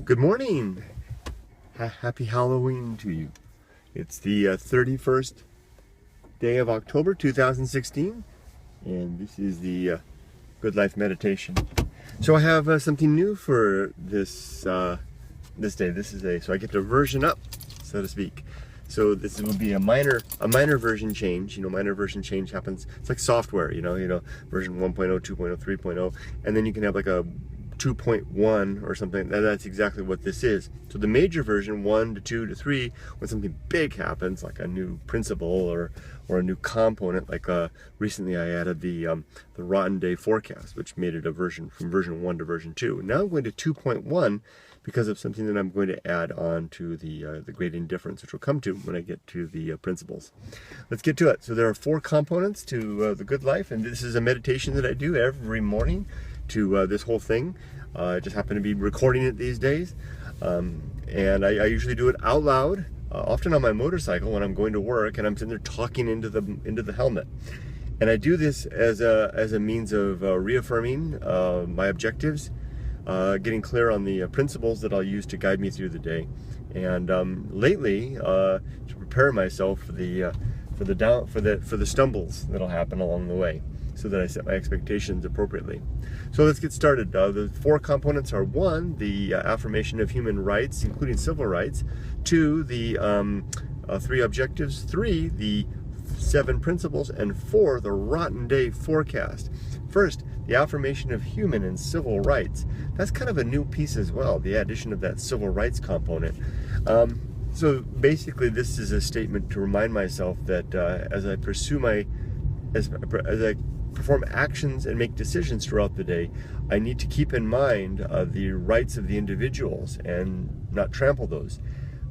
Good morning. Happy Halloween to you. It's the 31st day of October 2016, and this is the Good Life Meditation. So I have something new for this this day. So I get to version up, so to speak. So this will be a minor version change. You know, minor version change happens. It's like software. You know, version 1.0, 2.0, 3.0, and then you can have like a 2.1 or something. That's exactly what this is. So the major version, 1 to 2 to 3, when something big happens, like a new principle or a new component, like recently I added the rotten day forecast, which made it a version from version 1 to version 2. Now I'm going to 2.1 because of something that I'm going to add on to the Great Indifference, which we'll come to when I get to the principles. Let's get to it. So there are 4 components to the good life, and this is a meditation that I do every morning to this whole thing. I just happen to be recording it these days, and I usually do it out loud, often on my motorcycle when I'm going to work, and I'm sitting there talking into the helmet. And I do this as a means of reaffirming my objectives, getting clear on the principles that I'll use to guide me through the day, and lately to prepare myself for the stumbles that'll happen along the way, so that I set my expectations appropriately. So let's get started. The 4 components are: 1, the affirmation of human rights, including civil rights; 2, the 3 objectives; 3, the 7 principles; and 4, the rotten day forecast. First, the affirmation of human and civil rights. That's kind of a new piece as well, the addition of that civil rights component. So basically, this is a statement to remind myself that as I perform actions and make decisions throughout the day, I need to keep in mind the rights of the individuals and not trample those.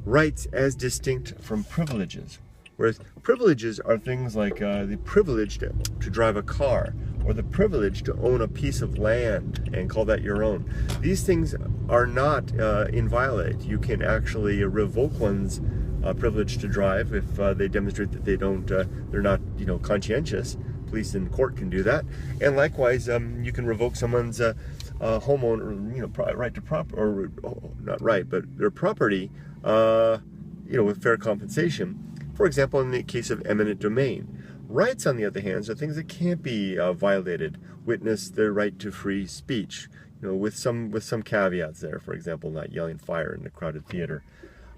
Rights as distinct from privileges. Whereas privileges are things like the privilege to drive a car, or the privilege to own a piece of land and call that your own. These things are not inviolate. You can actually revoke one's privilege to drive if they demonstrate that they're not conscientious. Police and court can do that, and likewise, you can revoke someone's homeowner, right to or not right, but their property, with fair compensation. For example, in the case of eminent domain. Rights, on the other hand, are things that can't be violated. Witness the right to free speech, with some caveats there. For example, not yelling fire in a crowded theater,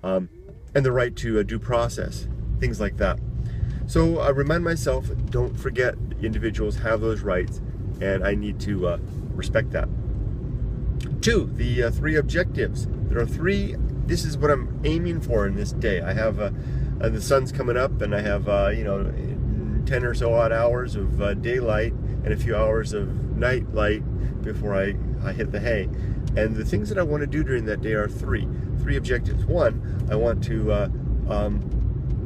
and the right to due process, things like that. So I remind myself, don't forget, individuals have those rights, and I need to respect that. 2, the 3 objectives. There are 3. This is what I'm aiming for in this day. I have the sun's coming up, and I have 10 or so odd hours of daylight and a few hours of night light before I hit the hay. And the things that I want to do during that day are 3 objectives. 1, I want to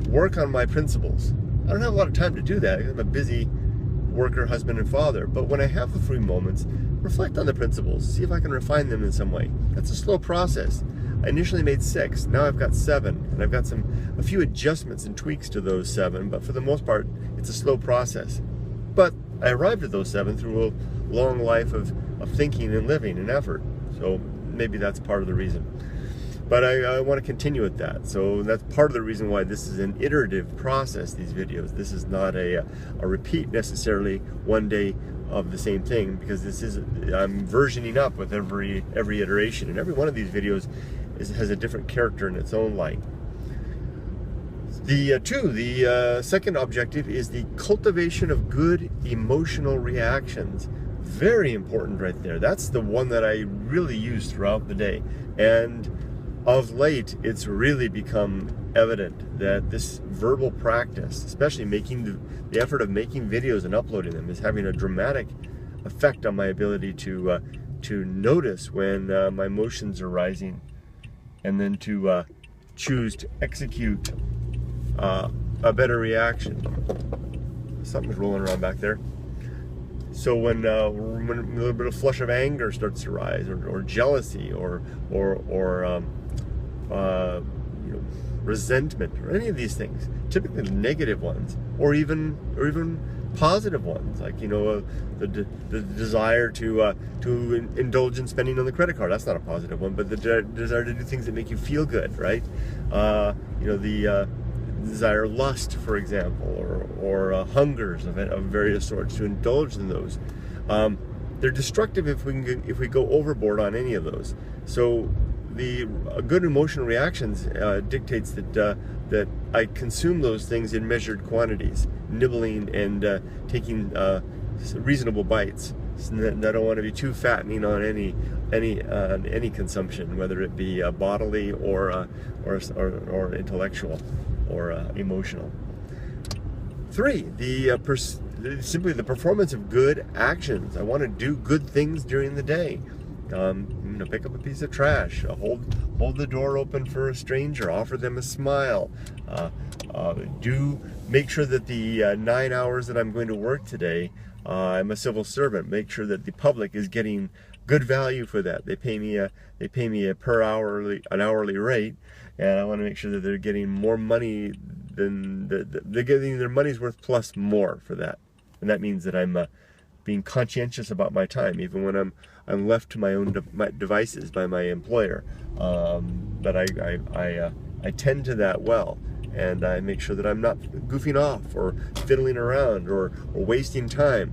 work on my principles. I don't have a lot of time to do that. I'm a busy worker, husband, and father. But when I have the free moments, reflect on the principles, see if I can refine them in some way. That's a slow process. I initially made 6, now I've got 7, and I've got a few adjustments and tweaks to those 7, but for the most part, it's a slow process. But I arrived at those 7 through a long life of thinking and living and effort, so maybe that's part of the reason. But I want to continue with that, so that's part of the reason why this is an iterative process, these videos. This is not a repeat necessarily one day of the same thing, because I'm versioning up with every iteration, and every one of these videos has a different character in its own light. The second objective is the cultivation of good emotional reactions. Very important right there. That's the one that I really use throughout the day, and of late, it's really become evident that this verbal practice, especially making the effort of making videos and uploading them, is having a dramatic effect on my ability to notice when my emotions are rising, and then to choose to execute a better reaction. Something's rolling around back there. So when a little bit of flush of anger starts to rise, or jealousy, or resentment, or any of these things, typically the negative ones, or even positive ones, like the desire to indulge in spending on the credit card. That's not a positive one, but the desire to do things that make you feel good, right? The desire, lust, for example, or hungers of various sorts, to indulge in those. They're destructive if we go overboard on any of those. So the good emotional reactions dictates that I consume those things in measured quantities, nibbling and taking reasonable bites. So I don't want to be too fattening on any consumption, whether it be bodily or intellectual or emotional. 3, simply the performance of good actions. I want to do good things during the day. Pick up a piece of trash, hold the door open for a stranger, offer them a smile, make sure that the 9 hours that I'm going to work today, I'm a civil servant, make sure that the public is getting good value for that. They pay me an hourly rate, and I want to make sure that they're getting more money than they're getting their money's worth plus more for that. And that means that I'm being conscientious about my time, even when I'm left to my own devices by my employer. But I tend to that well, and I make sure that I'm not goofing off or fiddling around or wasting time.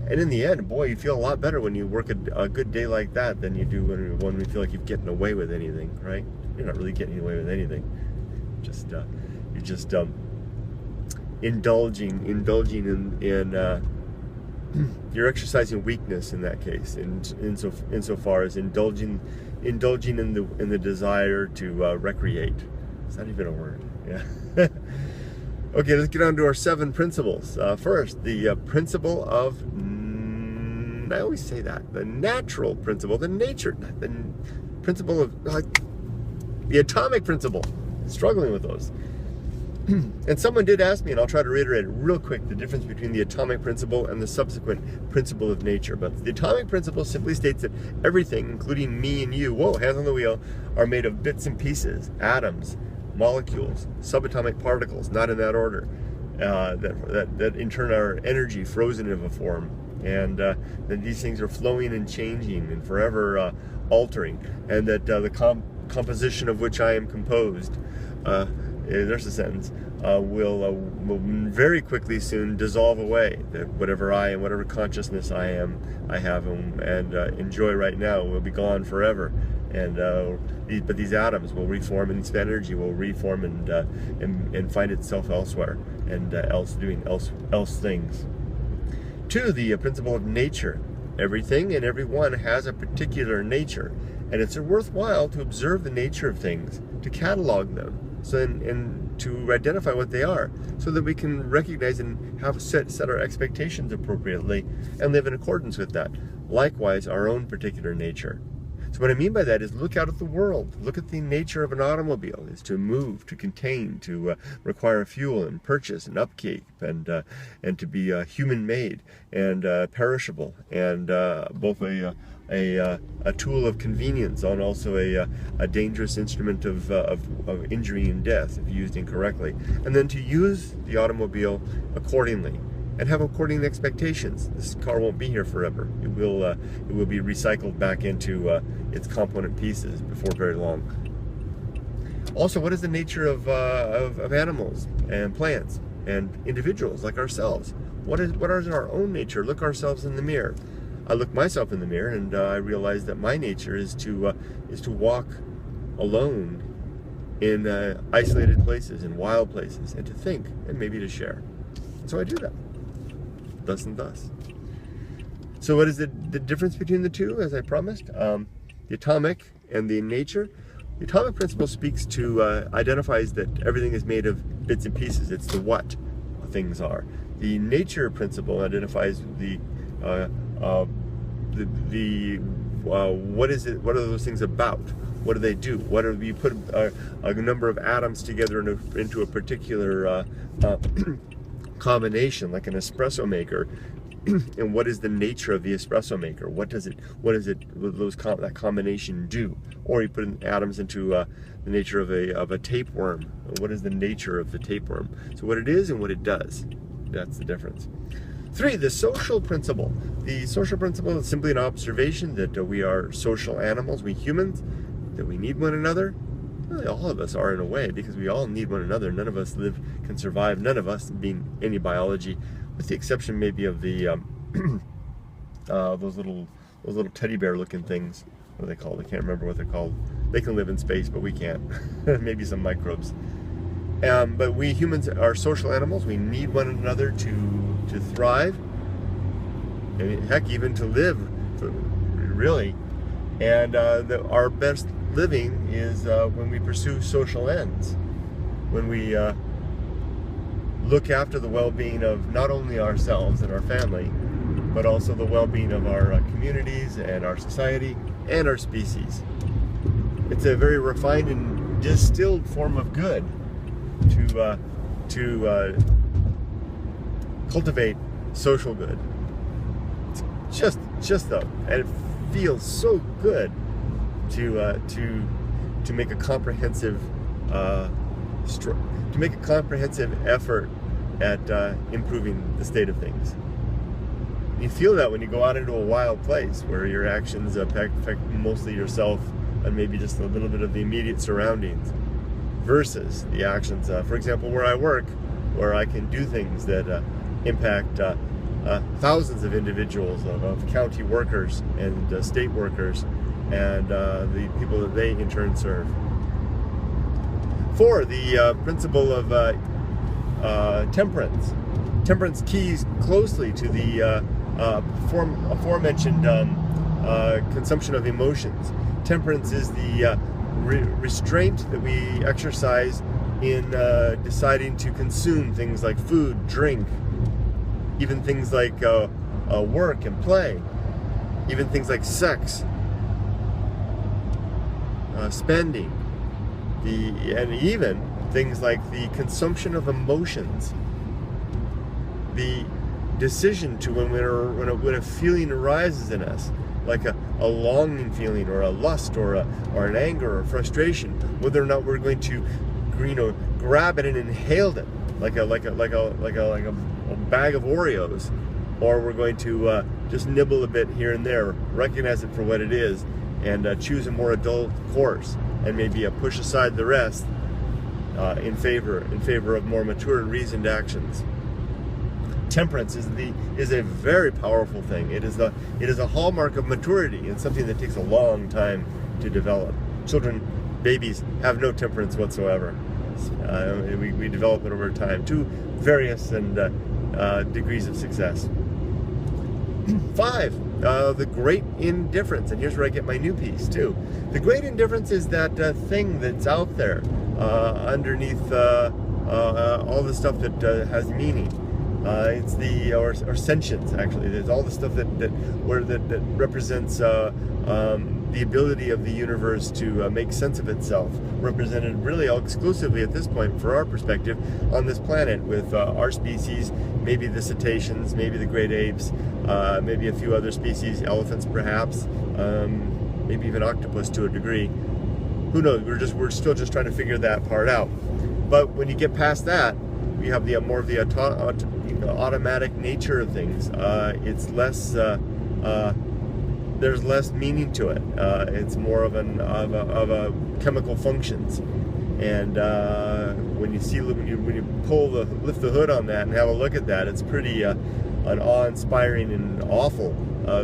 And in the end, boy, you feel a lot better when you work a good day like that than you do when you feel like you've getting away with anything, right? You're not really getting away with anything. You're just indulging in you're exercising weakness in that case, insofar as indulging in the desire to recreate. Is that even a word? Yeah. Okay, let's get on to our 7 principles. First, the principle of, I always say that, the natural principle, the principle of, the atomic principle. Struggling with those. And someone did ask me, and I'll try to reiterate it real quick, the difference between the atomic principle and the subsequent principle of nature. But the atomic principle simply states that everything, including me and you, hands on the wheel, are made of bits and pieces, atoms, molecules, subatomic particles, not in that order, that in turn are energy frozen in a form. And that these things are flowing and changing and forever altering. And that the composition of which I am composed, there's a sentence, will very quickly soon dissolve away. That whatever I am, whatever consciousness I have and enjoy right now will be gone forever. And but these atoms will reform, and this energy will reform and find itself elsewhere and doing else things. 2, the principle of nature. Everything and everyone has a particular nature, and it's worthwhile to observe the nature of things, to catalog them, and to identify what they are, so that we can recognize and have set our expectations appropriately and live in accordance with that. Likewise, our own particular nature. So what I mean by that is look out at the world. Look at the nature of an automobile. It's to move, to contain, to require fuel and purchase and upkeep, and to be human-made and perishable, and both a tool of convenience and also a dangerous instrument of injury and death if used incorrectly. And then to use the automobile accordingly, and have according expectations. This car won't be here forever. It will be recycled back into its component pieces before very long. Also, what is the nature of animals and plants and individuals like ourselves? What is our own nature? Look ourselves in the mirror. I look myself in the mirror, and I realize that my nature is to walk alone in isolated places, in wild places, and to think, and maybe to share. So I do that. Thus and thus. So what is the difference between the two, as I promised? The atomic and the nature. The atomic principle speaks to, identifies that everything is made of bits and pieces. It's the what things are. The nature principle identifies what is it? What are those things about? What do they do? What do you put a number of atoms together into a particular combination, like an espresso maker? And what is the nature of the espresso maker? What is it, that combination do? Or you put atoms into the nature of a tapeworm. What is the nature of the tapeworm? So what it is and what it does. That's the difference. 3, the social principle. The social principle is simply an observation that we are social animals, we humans, that we need one another. Really, all of us are in a way, because we all need one another. None of us can survive, none of us being any biology, with the exception maybe of the those little teddy bear looking things. What are they called? I can't remember what they're called. They can live in space, but we can't. Maybe some microbes. But we humans are social animals. We need one another to thrive, and heck, even to live, really. And our best living is when we pursue social ends, when we look after the well-being of not only ourselves and our family, but also the well-being of our communities and our society and our species. It's a very refined and distilled form of good to cultivate social good. It's just though, and it feels so good to make a comprehensive effort at improving the state of things. You feel that when you go out into a wild place where your actions affect mostly yourself and maybe just a little bit of the immediate surroundings, versus the actions, for example, where I work, where I can do things that impact thousands of individuals, of county workers and state workers, and the people that they in turn serve. 4, the principle of temperance. Temperance keys closely to the aforementioned consumption of emotions. Temperance is the restraint that we exercise in deciding to consume things like food, drink, even things like work and play, even things like sex, spending, and even things like the consumption of emotions. The decision to when a feeling arises in us, like a longing feeling, or a lust, or an anger, or frustration, whether or not we're going to, grab it and inhale it like a bag of Oreos, or we're going to just nibble a bit here and there, recognize it for what it is, and choose a more adult course, and maybe push aside the rest in favor of more mature and reasoned actions. Temperance is a very powerful thing. It is a hallmark of maturity. It's something that takes a long time to develop. Children, babies, have no temperance whatsoever. We develop it over time to various and degrees of success. 5, the Great Indifference, and here's where I get my new piece too. The Great Indifference is that thing that's out there underneath all the stuff that has meaning. It's the or sentience, actually. There's all the stuff that represents the ability of the universe to make sense of itself, represented really exclusively at this point, for our perspective, on this planet, with our species, maybe the cetaceans, maybe the great apes, maybe a few other species, elephants perhaps, maybe even octopus to a degree. Who knows? We're still just trying to figure that part out. But when you get past that, we have the more of the automatic nature of things. It's less. There's less meaning to it. It's more of a chemical functions. And when you lift the hood on that and have a look at that, it's pretty an awe-inspiring and awful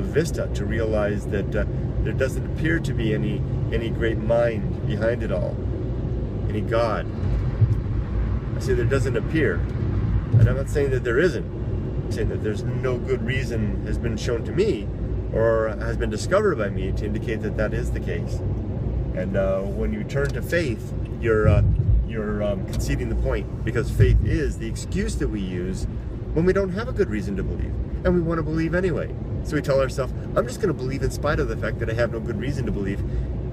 vista to realize that there doesn't appear to be any great mind behind it all, any God. I say there doesn't appear, and I'm not saying that there isn't. I'm saying that there's no good reason has been shown to me, or has been discovered by me, to indicate that that is the case. And when you turn to faith, you're conceding the point, because faith is the excuse that we use when we don't have a good reason to believe, and we want to believe anyway. So we tell ourselves, I'm just going to believe in spite of the fact that I have no good reason to believe,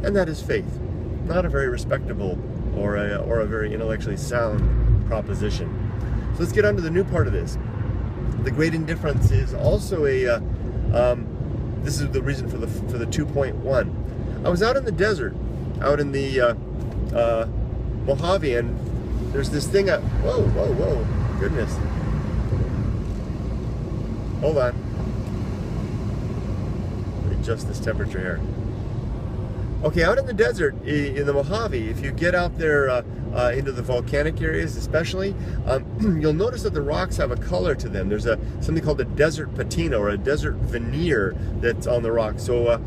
and that is faith. Not a very respectable or a very intellectually sound proposition. So let's get on to the new part of this. The Great Indifference is also a, this is the reason for the 2.1. I was out in the desert, out in the Mojave, and there's this thing, whoa, goodness. Hold on. Let me adjust this temperature here. Okay, out in the desert, in the Mojave, if you get out there into the volcanic areas especially, you'll notice that the rocks have a color to them. There's something called a desert patina, or a desert veneer, that's on the rock. So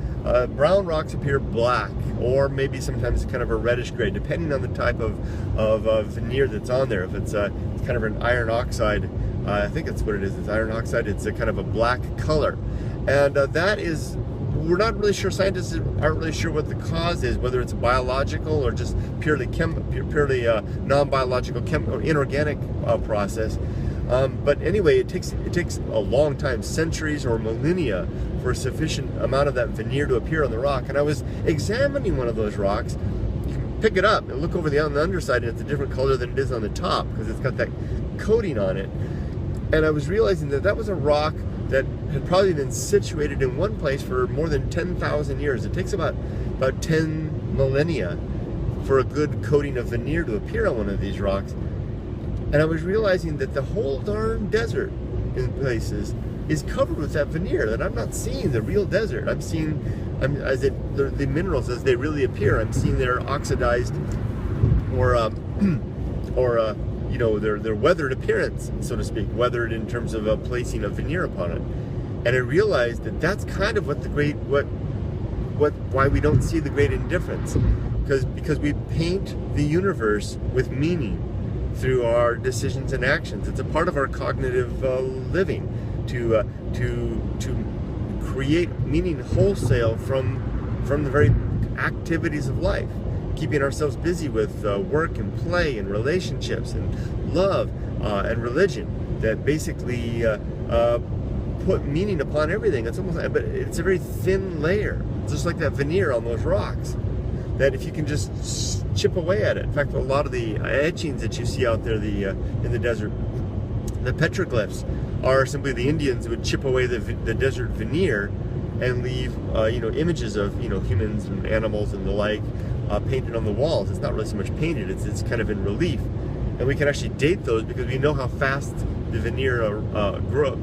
brown rocks appear black, or maybe sometimes kind of a reddish gray, depending on the type of veneer that's on there. If it's kind of an iron oxide, I think that's what it is, it's iron oxide, it's a kind of a black color. And that is, we're not really sure, scientists aren't really sure what the cause is, whether it's biological or just purely non-biological or inorganic process. But anyway, it takes a long time, centuries or millennia, for a sufficient amount of that veneer to appear on the rock. And I was examining one of those rocks. You can pick it up and look over on the underside, and it's a different color than it is on the top, because it's got that coating on it. And I was realizing that that was a rock that had probably been situated in one place for more than 10,000 years. It takes about 10 millennia for a good coating of veneer to appear on one of these rocks. And I was realizing that the whole darn desert in places is covered with that veneer, that I'm not seeing the real desert. I'm seeing, the minerals as they really appear, I'm seeing their oxidized you know, their weathered appearance, so to speak, weathered in terms of placing a veneer upon it. And I realized that that's kind of what why we don't see the Great Indifference, because we paint the universe with meaning through our decisions and actions. It's a part of our cognitive living to create meaning wholesale from the very activities of life, keeping ourselves busy with work and play and relationships and love and religion, that basically put meaning upon everything. It's almost, but it's a very thin layer, just like that veneer on those rocks, that if you can just chip away at it. In fact, a lot of the etchings that you see out there in the desert, the petroglyphs, are simply the Indians who would chip away the desert veneer and leave images of humans and animals and the like painted on the walls. It's not really so much painted, it's kind of in relief. And we can actually date those because we know how fast the veneer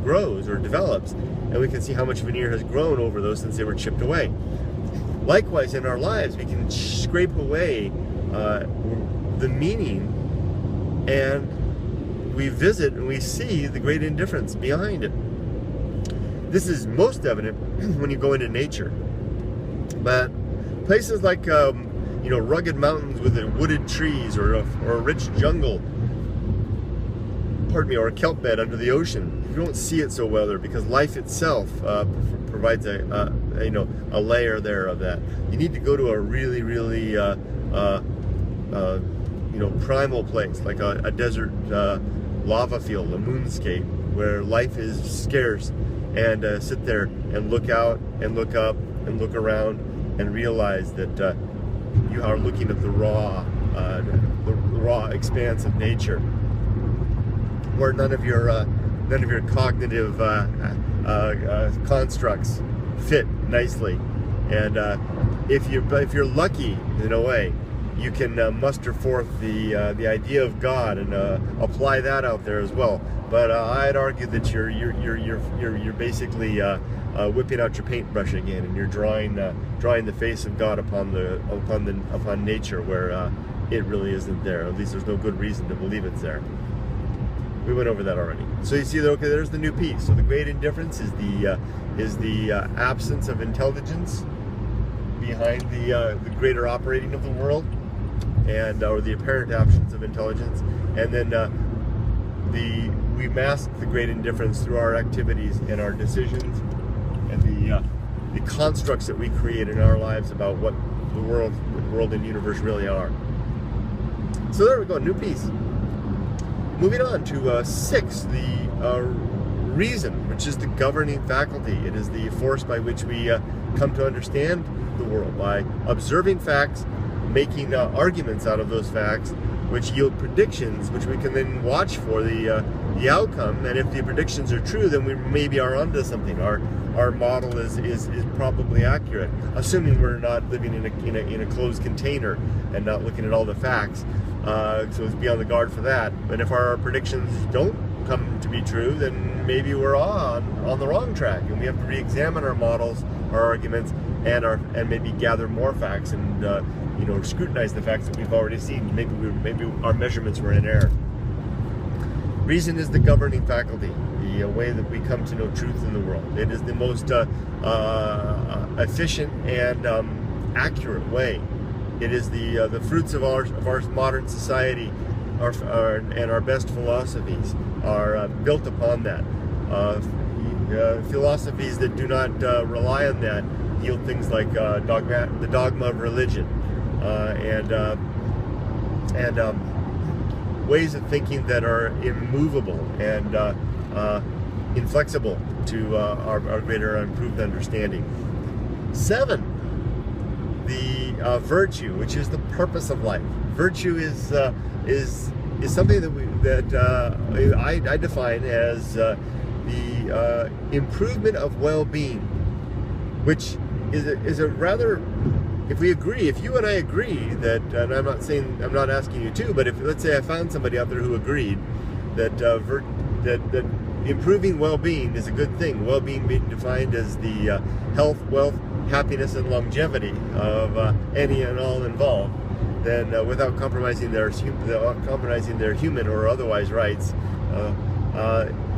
grows or develops, and we can see how much veneer has grown over those since they were chipped away. Likewise, in our lives, we can scrape away the meaning, and we visit and we see the Great Indifference behind it. This is most evident when you go into nature. But places like rugged mountains with wooded trees, or a rich jungle, or a kelp bed under the ocean, you don't see it so well there, because life itself provides a layer there of that. You need to go to a really primal place, like a desert lava field, a moonscape, where life is scarce, and sit there and look out and look up and look around and realize that you are looking at the raw expanse of nature, where none of your cognitive constructs fit nicely. And if you're lucky in a way, you can muster forth the idea of God and apply that out there as well. But I'd argue that you're basically whipping out your paintbrush again, and you're drawing the face of God upon nature, where it really isn't there. At least there's no good reason to believe it's there. We went over that already. So you see that, okay, there's the new piece. So the Great Indifference is the absence of intelligence behind the greater operating of the world, and or the apparent absence of intelligence, and then we mask the Great Indifference through our activities and our decisions, and the constructs that we create in our lives about what the world and universe really are. So there we go, new piece. Moving on to 6, the reason, which is the governing faculty. It is the force by which we come to understand the world, by observing facts, making arguments out of those facts, which yield predictions, which we can then watch for the outcome. And if the predictions are true, then we maybe are onto something. Our model is probably accurate, assuming we're not living in a closed container and not looking at all the facts. So let's be on the guard for that. But if our predictions don't come to be true, then maybe we're on the wrong track, and we have to re-examine our models, our arguments, and maybe gather more facts and scrutinize the facts that we've already seen. Maybe our measurements were in error. Reason is the governing faculty, the way that we come to know truth in the world. It is the most efficient and accurate way. It is the fruits of our modern society, and our best philosophies are built upon that. Philosophies that do not rely on that yield things like the dogma of religion, and ways of thinking that are immovable and inflexible to our greater improved understanding. 7, the virtue, which is the purpose of life. Virtue is something that I define as the improvement of well-being, which is a rather, if you and I agree that, and I'm not asking you to, but if, let's say I found somebody out there who agreed that that improving well-being is a good thing, well-being being defined as the health, wealth, happiness, and longevity of any and all involved, then without compromising their human or otherwise rights,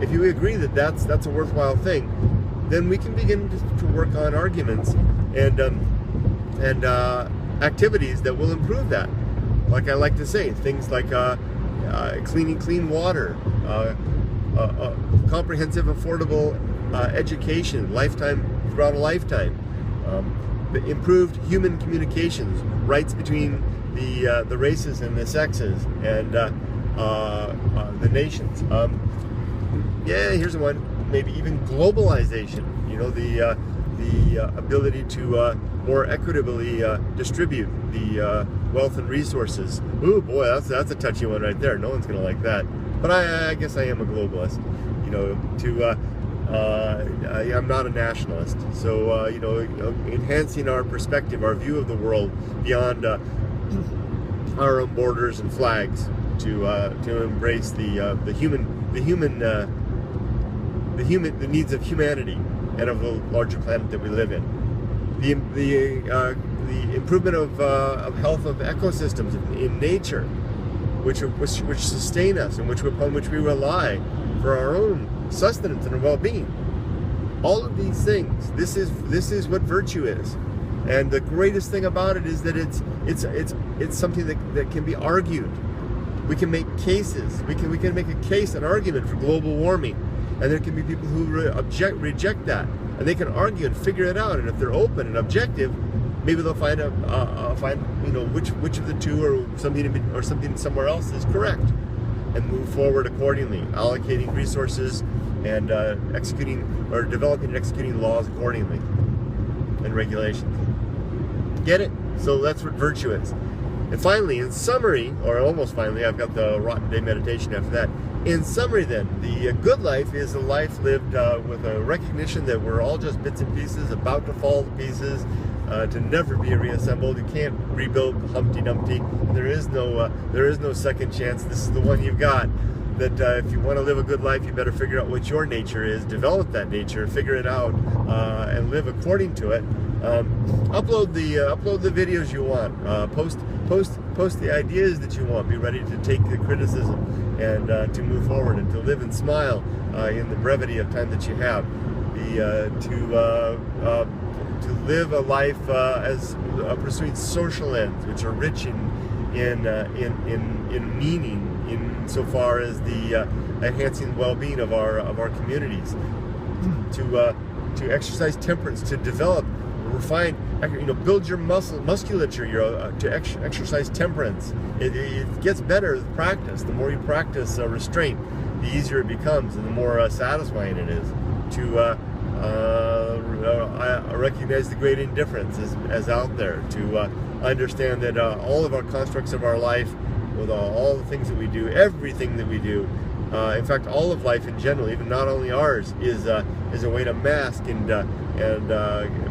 if you agree that that's a worthwhile thing, then we can begin to work on arguments and activities that will improve that. Like I like to say, things like clean water, comprehensive, affordable education, throughout a lifetime, improved human communications, rights between the races and the sexes and the nations. Here's one. Maybe even globalization. The ability to more equitably distribute the wealth and resources. Ooh, boy, that's a touchy one right there. No one's gonna like that. But I guess I am a globalist. I'm not a nationalist. So enhancing our perspective, our view of the world beyond our own borders and flags, to embrace the needs of humanity and of the larger planet that we live in. The improvement of health of ecosystems in nature, which sustain us and upon which we rely for our own sustenance and our well-being. All of these things. This is what virtue is, and the greatest thing about it is that it's something that can be argued. We can make cases. We can make a case, an argument for global warming, and there can be people who reject that, and they can argue and figure it out. And if they're open and objective, maybe they'll find which of the two or something somewhere else is correct, and move forward accordingly, allocating resources and developing and executing laws accordingly and regulations. Get it? So that's what virtue is. And finally, in summary, or almost finally, I've got the Rotten Day meditation after that. In summary then, the good life is a life lived with a recognition that we're all just bits and pieces, about to fall to pieces, to never be reassembled. You can't rebuild Humpty Dumpty. There is no second chance. This is the one you've got. That if you want to live a good life, you better figure out what your nature is, develop that nature, figure it out, and live according to it. Upload the videos you want. Post the ideas that you want. Be ready to take the criticism and to move forward and to live and smile in the brevity of time that you have. To live a life as pursuing social ends, which are rich in meaning, insofar as the enhancing well-being of our communities. To exercise temperance, to develop, refine, build your musculature, to exercise temperance. It gets better with practice. The more you practice restraint, the easier it becomes, and the more satisfying it is. To recognize the great indifference as out there, to understand that all of our constructs of our life with all the things that we do, everything that we do. In fact, all of life in general, even not only ours, is a way to mask and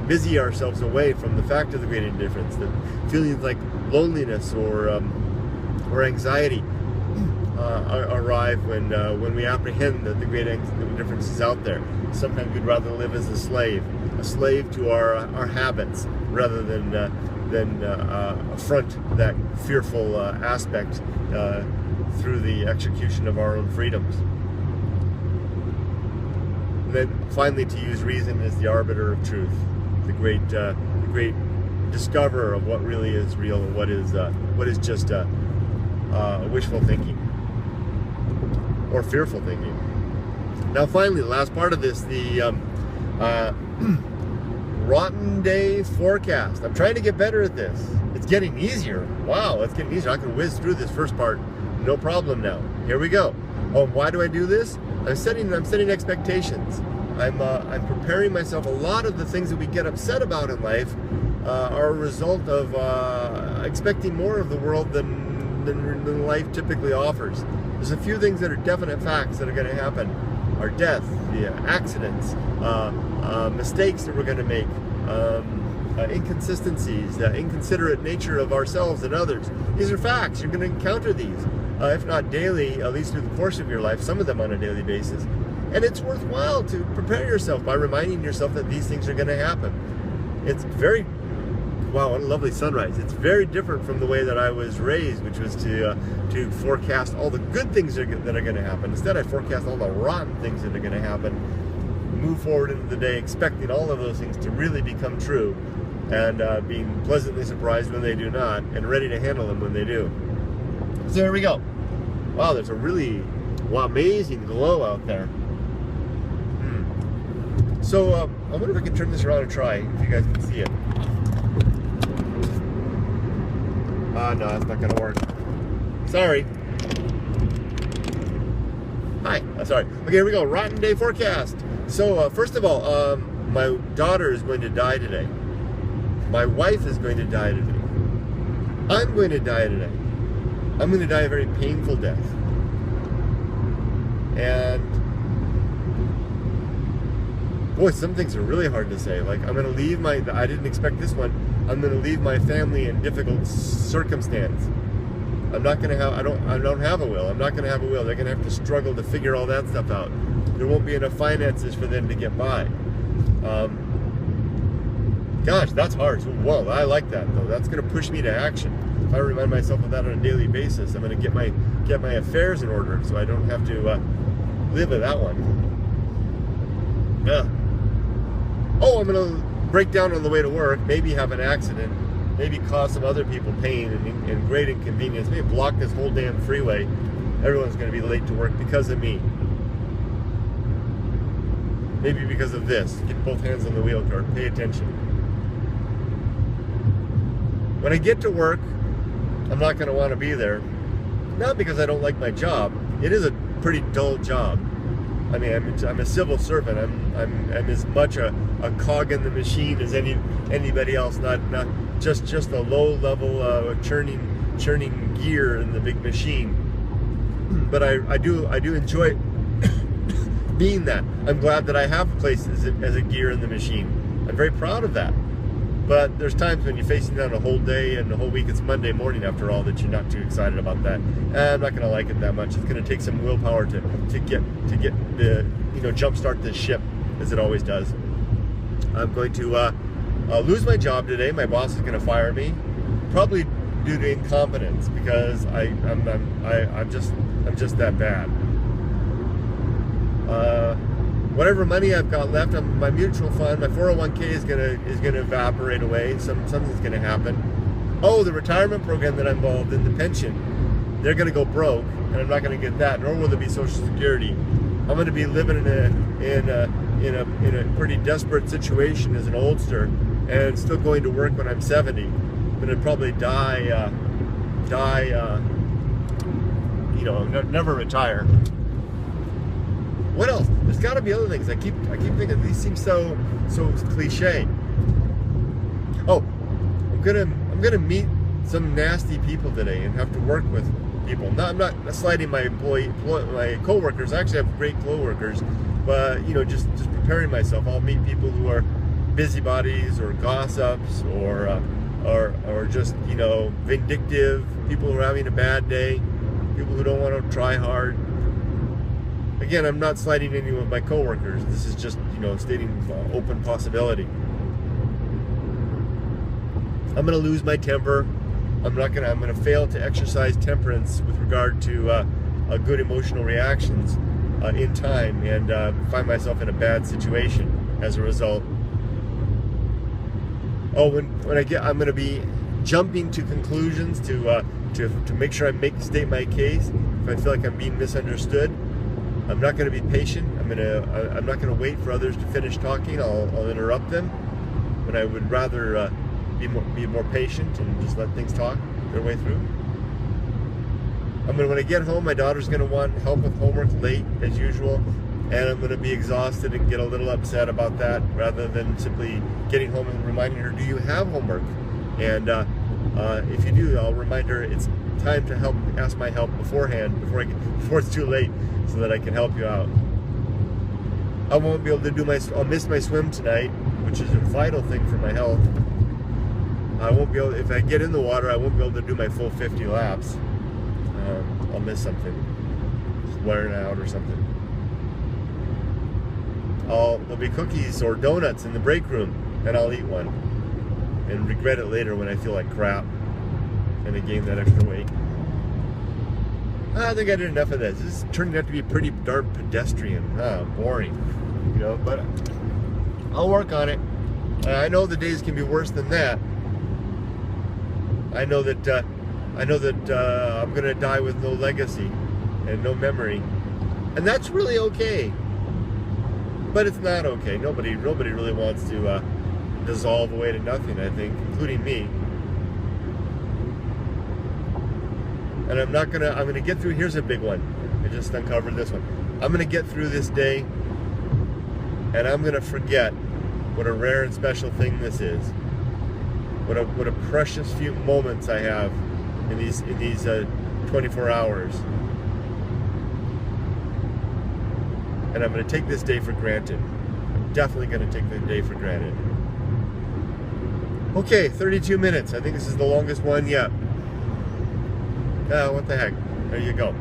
busy ourselves away from the fact of the great indifference. The feelings like loneliness or anxiety arrive when we apprehend that the great indifference is out there. Sometimes we'd rather live as a slave to our habits, rather than affront that fearful aspect through the execution of our own freedoms. And then finally, to use reason as the arbiter of truth, the great discoverer of what really is real and what is just wishful thinking or fearful thinking. Now, finally, the last part of this, the rotten day forecast. I'm trying to get better at this. It's getting easier. Wow, it's getting easier. I can whiz through this first part, no problem now. Here we go. Oh, why do I do this? I'm setting expectations. I'm preparing myself. A lot of the things that we get upset about in life are a result of expecting more of the world than life typically offers. There's a few things that are definite facts that are going to happen. Our death, the accidents, mistakes that we're going to make, inconsistencies, the inconsiderate nature of ourselves and others. These are facts. You're going to encounter these, if not daily, at least through the course of your life, some of them on a daily basis. And it's worthwhile to prepare yourself by reminding yourself that these things are going to happen. It's very, wow, what a lovely sunrise. It's very different from the way that I was raised, which was to forecast all the good things that are going to happen. Instead, I forecast all the rotten things that are going to happen. Move forward into the day expecting all of those things to really become true, and being pleasantly surprised when they do not, and ready to handle them when they do. So there we go. Wow, there's a really amazing glow out there. So I wonder if I can turn this around and try, if you guys can see it. No, that's not gonna work. Sorry. Hi, sorry. Okay, here we go, rotten day forecast. So first of all, my daughter is going to die today. My wife is going to die today. I'm going to die today. I'm going to die a very painful death. And boy, some things are really hard to say. Like, I'm going to leave I didn't expect this one. I'm going to leave my family in difficult circumstance. I'm not going to have, I don't have a will. I'm not going to have a will. They're going to have to struggle to figure all that stuff out. There won't be enough finances for them to get by. Gosh, that's hard. So, whoa, I like that though. That's going to push me to action. If I remind myself of that on a daily basis, I'm going to get my affairs in order, so I don't have to live with that one. Yeah. Oh, I'm going to break down on the way to work. Maybe have an accident. Maybe cause some other people pain and great inconvenience. Maybe block this whole damn freeway. Everyone's going to be late to work because of me. Maybe because of this. Get both hands on the wheel card. Pay attention. When I get to work, I'm not going to want to be there. Not because I don't like my job. It is a pretty dull job. I mean, I'm a civil servant. I'm as much a cog in the machine as anybody else. Not just a low level churning gear in the big machine. But I do enjoy being that. I'm glad that I have places as a gear in the machine. I'm very proud of that. But there's times when you're facing down a whole day and a whole week. It's Monday morning after all, that you're not too excited about that. I'm not going to like it that much. It's going to take some willpower to get the jumpstart this ship, as it always does. I'm going to lose my job today. My boss is going to fire me, probably due to incompetence, because I'm just that bad. Whatever money I've got left on my mutual fund, my 401k is gonna evaporate away. Something's gonna happen. Oh, the retirement program that I'm involved in, the pension, they're gonna go broke, and I'm not gonna get that. Nor will there be Social Security. I'm gonna be living in a pretty desperate situation as an oldster, and still going to work when I'm 70. I'm gonna probably die. Never retire. What else? There's got to be other things. I keep thinking these seem so cliche. Oh, I'm gonna meet some nasty people today and have to work with people. No, I'm not slighting my my coworkers. I actually have great coworkers, but just preparing myself. I'll meet people who are busybodies or gossips or just vindictive. People who are having a bad day. People who don't want to try hard. Again, I'm not slighting any of my coworkers. This is just stating open possibility. I'm going to lose my temper. I'm going to fail to exercise temperance with regard to good emotional reactions in time, and find myself in a bad situation as a result. Oh, I'm going to be jumping to conclusions to make sure I state my case. If I feel like I'm being misunderstood, I'm not going to be patient. I'm not going to wait for others to finish talking. I'll interrupt them, when I would rather be more patient and just let things talk their way through. When I get home, my daughter's going to want help with homework late as usual, and I'm going to be exhausted and get a little upset about that, rather than simply getting home and reminding her, do you have homework? And if you do, I'll remind her it's time to ask my help beforehand, before it's too late, so that I can help you out. I won't be able to I'll miss my swim tonight, which is a vital thing for my health. I won't be able, if I get in the water, I won't be able to do my full 50 laps. I'll miss something, just wearing out or something. There'll be cookies or donuts in the break room, and I'll eat one and regret it later when I feel like crap and I gain that extra weight. I think I did enough of this. This is turning out to be pretty darn pedestrian, boring, but I'll work on it. I know the days can be worse than that. I know that I'm going to die with no legacy and no memory, and that's really okay. But it's not okay. Nobody really wants to dissolve away to nothing, I think, including me. And I'm going to get through. Here's a big one. I just uncovered this one. I'm going to get through this day, and I'm going to forget what a rare and special thing this is. What a precious few moments I have in these 24 hours. And I'm going to take this day for granted. I'm definitely going to take the day for granted. Okay, 32 minutes. I think this is the longest one yet. What the heck? There you go.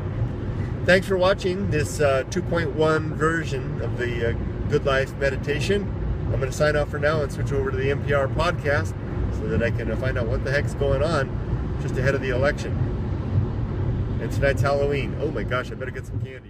Thanks for watching this 2.1 version of the Good Life meditation. I'm going to sign off for now and switch over to the NPR podcast so that I can find out what the heck's going on just ahead of the election. And tonight's Halloween. Oh my gosh, I better get some candy.